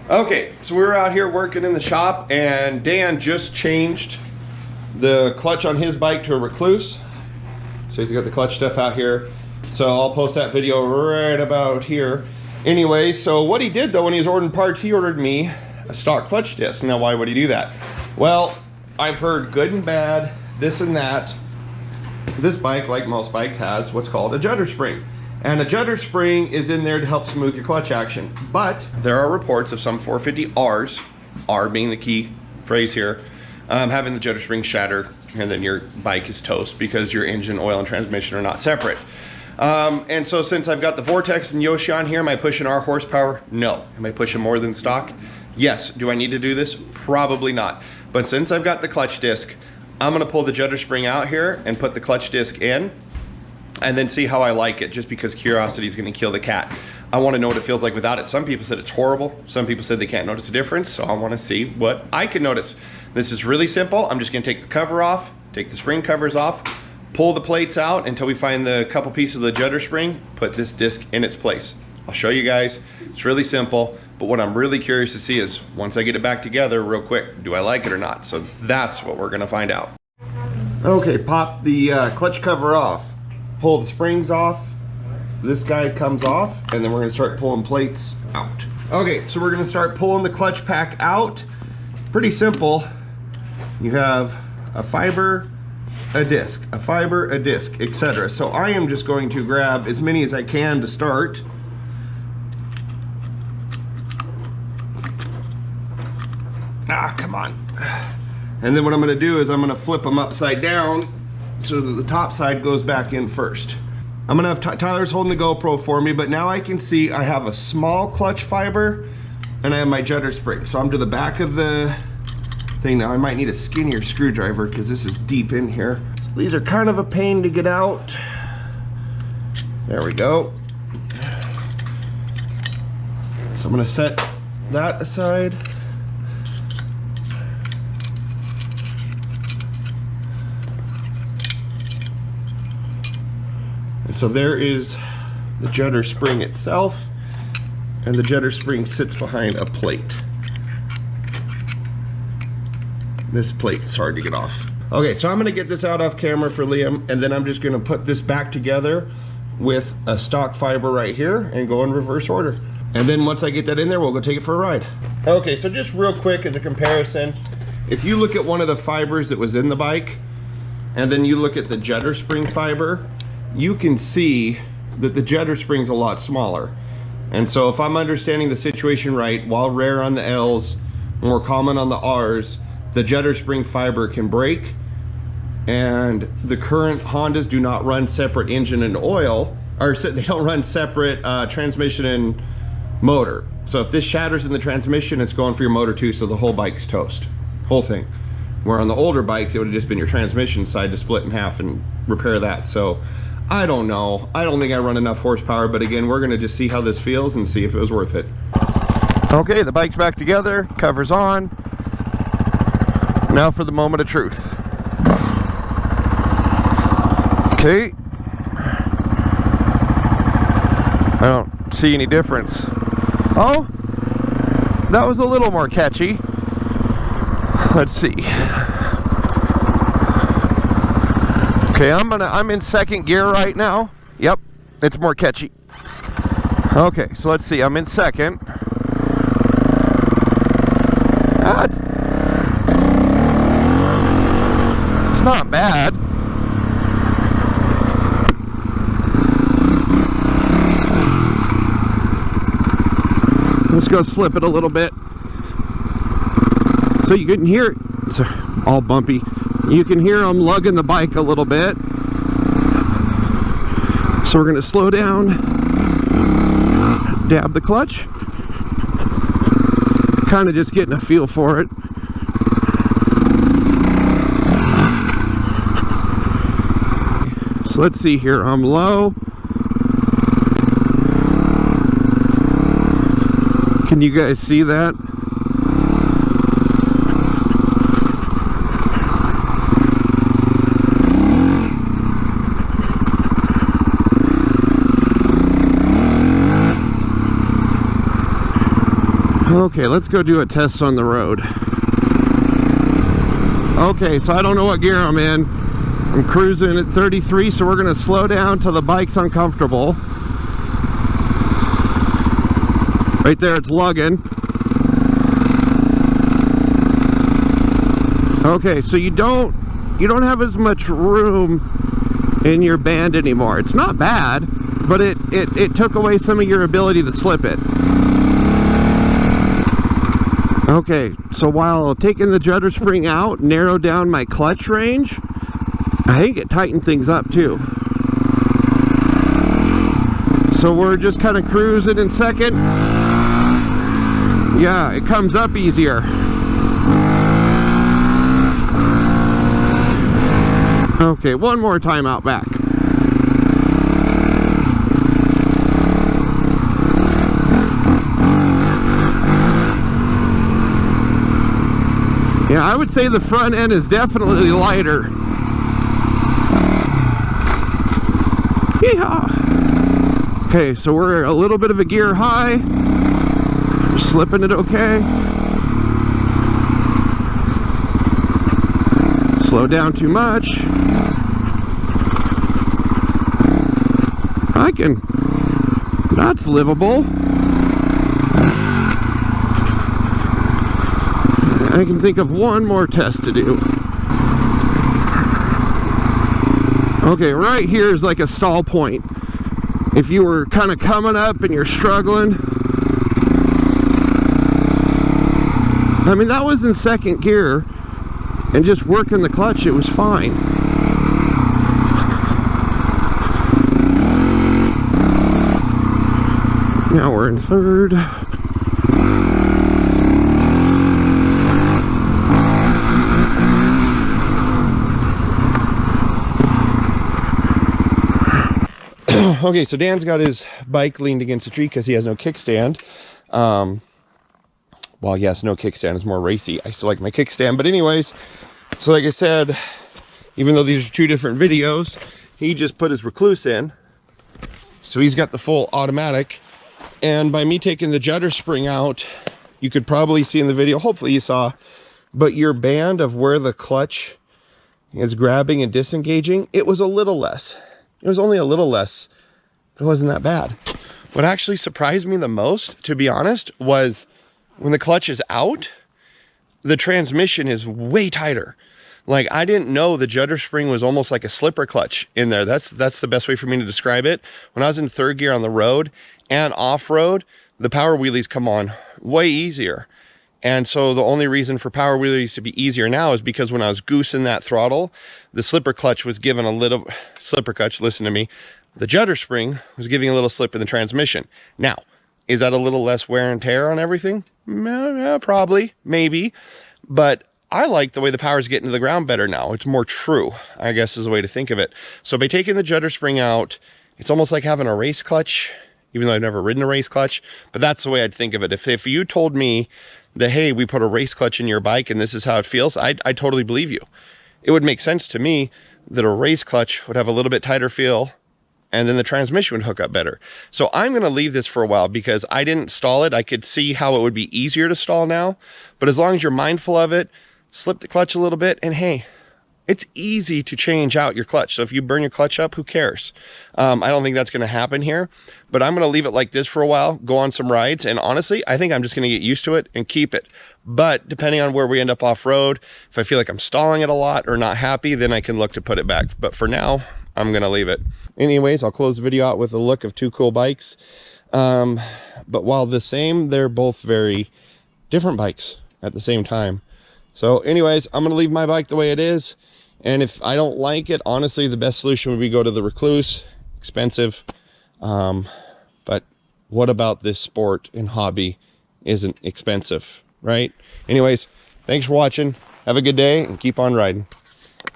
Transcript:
Okay, so we were out here working in the shop and Dan just changed the clutch on his bike to a Recluse. So he's got the clutch stuff out here. So I'll post that video right about here. Anyway, so what he did though, when he was ordering parts, he ordered me a stock clutch disc. Now, why would he do that? Well, I've heard good and bad, this and that. This bike, like most bikes, has what's called a judder spring. And a judder spring is in there to help smooth your clutch action. But there are reports of some 450Rs, R being the key phrase here, having the judder spring shatter, and then your bike is toast because your engine, oil, and transmission are not separate. And so since I've got the Vortex and Yoshi on here, am I pushing R horsepower? No. Am I pushing more than stock? Yes. Do I need to do this? Probably not. But since I've got the clutch disc, I'm gonna pull the judder spring out here and put the clutch disc in and then see how I like it, just because curiosity is gonna kill the cat. I wanna know what it feels like without it. Some people said it's horrible. Some people said they can't notice a difference, so I wanna see what I can notice. This is really simple. I'm just gonna take the cover off, take the spring covers off, pull the plates out until we find the couple pieces of the judder spring, put this disc in its place. I'll show you guys. It's really simple, but what I'm really curious to see is, once I get it back together real quick, do I like it or not? So that's what we're gonna find out. Okay, pop the clutch cover off. Pull the springs off. This guy comes off, and then we're gonna start pulling plates out. Okay, so we're gonna start pulling the clutch pack out. Pretty simple. You have a fiber, a disc, a fiber, a disc, etc. So I am just going to grab as many as I can to start. Ah, come on. And then what I'm gonna do is I'm gonna flip them upside down so that the top side goes back in first. I'm gonna have Tyler's holding the GoPro for me, but now I can see I have a small clutch fiber and I have my judder spring. So I'm to the back of the thing now. I might need a skinnier screwdriver because this is deep in here. These are kind of a pain to get out. There we go. So I'm gonna set that aside. So there is the judder spring itself, and the judder spring sits behind a plate. This plate is hard to get off. Okay, so I'm gonna get this out off camera for Liam, and then I'm just gonna put this back together with a stock fiber right here and go in reverse order. And then once I get that in there, we'll go take it for a ride. Okay, so just real quick as a comparison, if you look at one of the fibers that was in the bike, and then you look at the judder spring fiber, you can see that the judder spring's a lot smaller. And so if I'm understanding the situation right, while rare on the L's, more common on the R's, the judder spring fiber can break, and the current Hondas do not run separate engine and oil, or they don't run separate transmission and motor. So if this shatters in the transmission, it's going for your motor too, so the whole bike's toast, whole thing. Where on the older bikes, it would have just been your transmission side to split in half and repair that. So I don't know. I don't think I run enough horsepower, but again, we're gonna just see how this feels and see if it was worth it. Okay, the bike's back together, cover's on. Now for the moment of truth. Okay. I don't see any difference. Oh, that was a little more catchy. Let's see. Okay, I'm in second gear right now. Yep, it's more catchy. Okay, so let's see. I'm in second. It's not bad. Let's go slip it a little bit. So you can hear it. It's all bumpy. You can hear I'm lugging the bike a little bit. So we're going to slow down, dab the clutch, kind of just getting a feel for it. So let's see here, I'm low. Can you guys see that? Okay, let's go do a test on the road. Okay, so I don't know what gear I'm in. I'm cruising at 33, so we're gonna slow down till the bike's uncomfortable. Right there, it's lugging. Okay, so you don't have as much room in your band anymore. It's not bad, but it took away some of your ability to slip it. Okay, so while taking the Judder spring out narrowed down my clutch range, I think it tightened things up too. So we're just kind of cruising in second. Yeah, it comes up easier. Okay, one more time out back. Yeah, I would say the front end is definitely lighter. Yeehaw. Okay, so we're a little bit of a gear high. We're slipping it okay. Slow down too much. That's livable. I can think of one more test to do. Okay, right here is like a stall point. If you were kind of coming up and you're struggling. I mean, that was in second gear and just working the clutch, it was fine. Now we're in third. Okay, so Dan's got his bike leaned against a tree because he has no kickstand. Well, yes, no kickstand is more racy. I still like my kickstand, but anyways, so like I said, even though these are two different videos, he just put his recluse in. So he's got the full automatic. And by me taking the Judder spring out, you could probably see in the video, hopefully you saw, but your band of where the clutch is grabbing and disengaging, it was a little less. It was only a little less. It wasn't that bad. What actually surprised me the most, to be honest, was when the clutch is out, the transmission is way tighter. Like, I didn't know the Judder spring was almost like a slipper clutch in there. That's the best way for me to describe it. When I was in third gear on the road and off-road, the power wheelies come on way easier. And so the only reason for power wheelies to be easier now is because when I was goosing that throttle, the slipper clutch was given a little, slipper clutch, listen to me, the Judder spring was giving a little slip in the transmission. Now, is that a little less wear and tear on everything? Probably, maybe. But I like the way the power's getting to the ground better now. It's more true, I guess is the way to think of it. So by taking the Judder spring out, it's almost like having a race clutch, even though I've never ridden a race clutch. But that's the way I'd think of it. If you told me that, hey, we put a race clutch in your bike and this is how it feels, I totally believe you. It would make sense to me that a race clutch would have a little bit tighter feel and then the transmission would hook up better. So I'm gonna leave this for a while because I didn't stall it. I could see how it would be easier to stall now, but as long as you're mindful of it, slip the clutch a little bit, and hey, it's easy to change out your clutch. So if you burn your clutch up, who cares? I don't think that's gonna happen here, but I'm gonna leave it like this for a while, go on some rides, and honestly, I think I'm just gonna get used to it and keep it. But depending on where we end up off-road, if I feel like I'm stalling it a lot or not happy, then I can look to put it back. But for now, I'm gonna leave it. Anyways, I'll close the video out with a look of two cool bikes. But while the same, they're both very different bikes at the same time. So anyways, I'm gonna leave my bike the way it is. And if I don't like it, honestly, the best solution would be go to the Recluse. Expensive. But what about this sport and hobby isn't expensive, right? Anyways, thanks for watching. Have a good day and keep on riding.